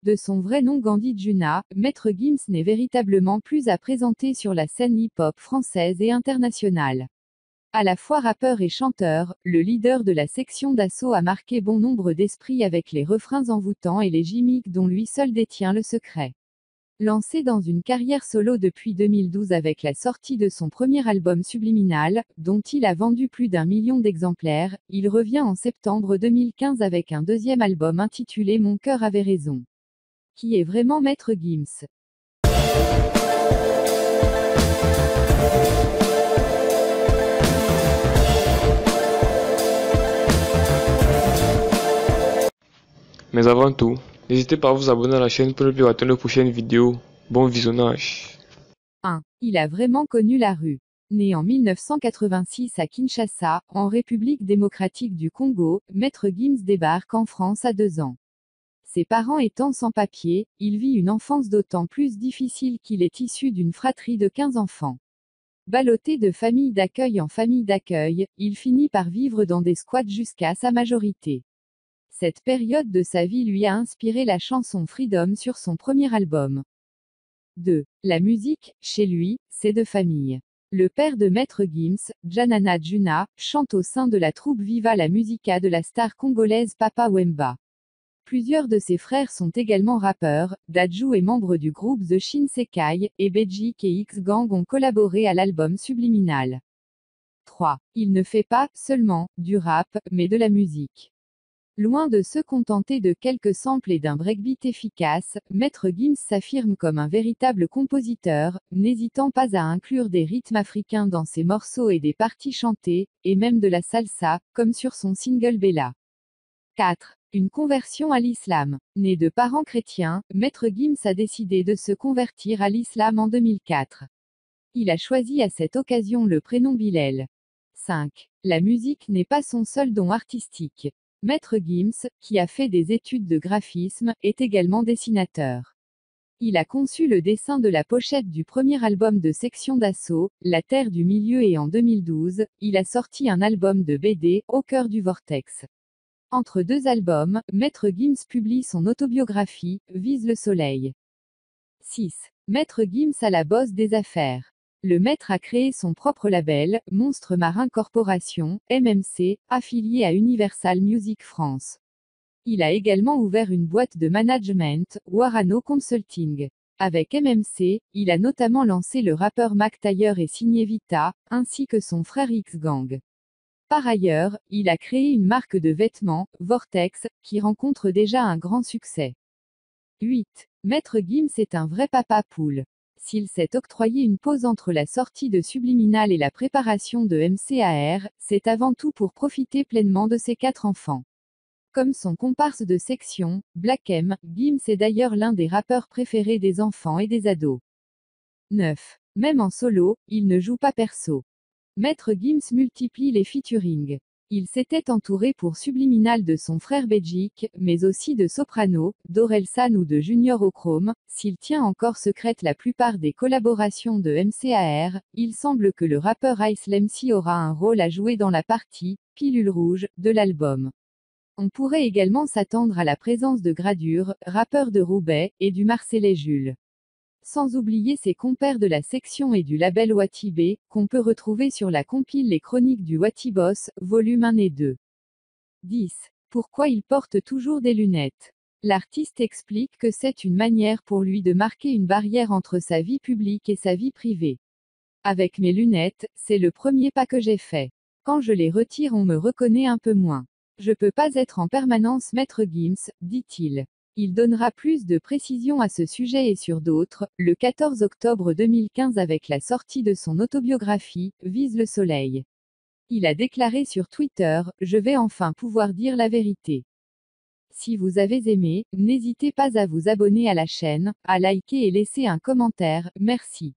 De son vrai nom Gandhi Juna, Maître Gims n'est véritablement plus à présenter sur la scène hip-hop française et internationale. À la fois rappeur et chanteur, le leader de la section d'assaut a marqué bon nombre d'esprits avec les refrains envoûtants et les gimmicks dont lui seul détient le secret. Lancé dans une carrière solo depuis 2012 avec la sortie de son premier album Subliminal, dont il a vendu plus d'1 million d'exemplaires, il revient en septembre 2015 avec un deuxième album intitulé Mon cœur avait raison. Qui est vraiment Maître Gims? Mais avant tout, n'hésitez pas à vous abonner à la chaîne pour ne plus rater nos prochaines vidéos. Bon visionnage. 1. Il a vraiment connu la rue. Né en 1986 à Kinshasa, en République démocratique du Congo, Maître Gims débarque en France à 2 ans. Ses parents étant sans papier, il vit une enfance d'autant plus difficile qu'il est issu d'une fratrie de 15 enfants. Ballotté de famille d'accueil en famille d'accueil, il finit par vivre dans des squats jusqu'à sa majorité. Cette période de sa vie lui a inspiré la chanson Freedom sur son premier album. 2. La musique, chez lui, c'est de famille. Le père de Maître Gims, Janana Juna, chante au sein de la troupe Viva la Musica de la star congolaise Papa Wemba. Plusieurs de ses frères sont également rappeurs, Dadju est membre du groupe The Shinsekai, et Bejik et X-Gang ont collaboré à l'album Subliminal. 3. Il ne fait pas, seulement, du rap, mais de la musique. Loin de se contenter de quelques samples et d'un breakbeat efficace, Maître Gims s'affirme comme un véritable compositeur, n'hésitant pas à inclure des rythmes africains dans ses morceaux et des parties chantées, et même de la salsa, comme sur son single Bella. 4. Une conversion à l'islam. Né de parents chrétiens, Maître Gims a décidé de se convertir à l'islam en 2004. Il a choisi à cette occasion le prénom Bilal. 5. La musique n'est pas son seul don artistique. Maître Gims, qui a fait des études de graphisme, est également dessinateur. Il a conçu le dessin de la pochette du premier album de Section d'Assaut, La Terre du Milieu, et en 2012, il a sorti un album de BD, Au cœur du vortex. Entre 2 albums, Maître Gims publie son autobiographie, Vise le soleil. 6. Maître Gims à la bosse des affaires. Le maître a créé son propre label, Monstre Marin Corporation, MMC, affilié à Universal Music France. Il a également ouvert une boîte de management, Warano Consulting. Avec MMC, il a notamment lancé le rappeur Mac Taylor et signé Vita, ainsi que son frère X-Gang. Par ailleurs, il a créé une marque de vêtements, Vortex, qui rencontre déjà un grand succès. 8. Maître Gims est un vrai papa poule. S'il s'est octroyé une pause entre la sortie de Subliminal et la préparation de MCAR, c'est avant tout pour profiter pleinement de ses 4 enfants. Comme son comparse de section, Black M, Gims est d'ailleurs l'un des rappeurs préférés des enfants et des ados. 9. Même en solo, il ne joue pas perso. Maître Gims multiplie les featuring. Il s'était entouré pour Subliminal de son frère Bejik, mais aussi de Soprano, d'Orelsan ou de Junior Ochrome. S'il tient encore secrète la plupart des collaborations de MCAR, il semble que le rappeur Ice MC aura un rôle à jouer dans la partie « Pilule rouge » de l'album. On pourrait également s'attendre à la présence de Gradure, rappeur de Roubaix, et du Marseillais Jules. Sans oublier ses compères de la section et du label Watibé, qu'on peut retrouver sur la compile Les Chroniques du Watiboss, volume 1 et 2. 10. Pourquoi il porte toujours des lunettes? L'artiste explique que c'est une manière pour lui de marquer une barrière entre sa vie publique et sa vie privée. Avec mes lunettes, c'est le premier pas que j'ai fait. Quand je les retire, on me reconnaît un peu moins. Je peux pas être en permanence Maître Gims, dit-il. Il donnera plus de précisions à ce sujet et sur d'autres, le 14 octobre 2015 avec la sortie de son autobiographie, Vise le soleil. Il a déclaré sur Twitter, je vais enfin pouvoir dire la vérité. Si vous avez aimé, n'hésitez pas à vous abonner à la chaîne, à liker et laisser un commentaire, merci.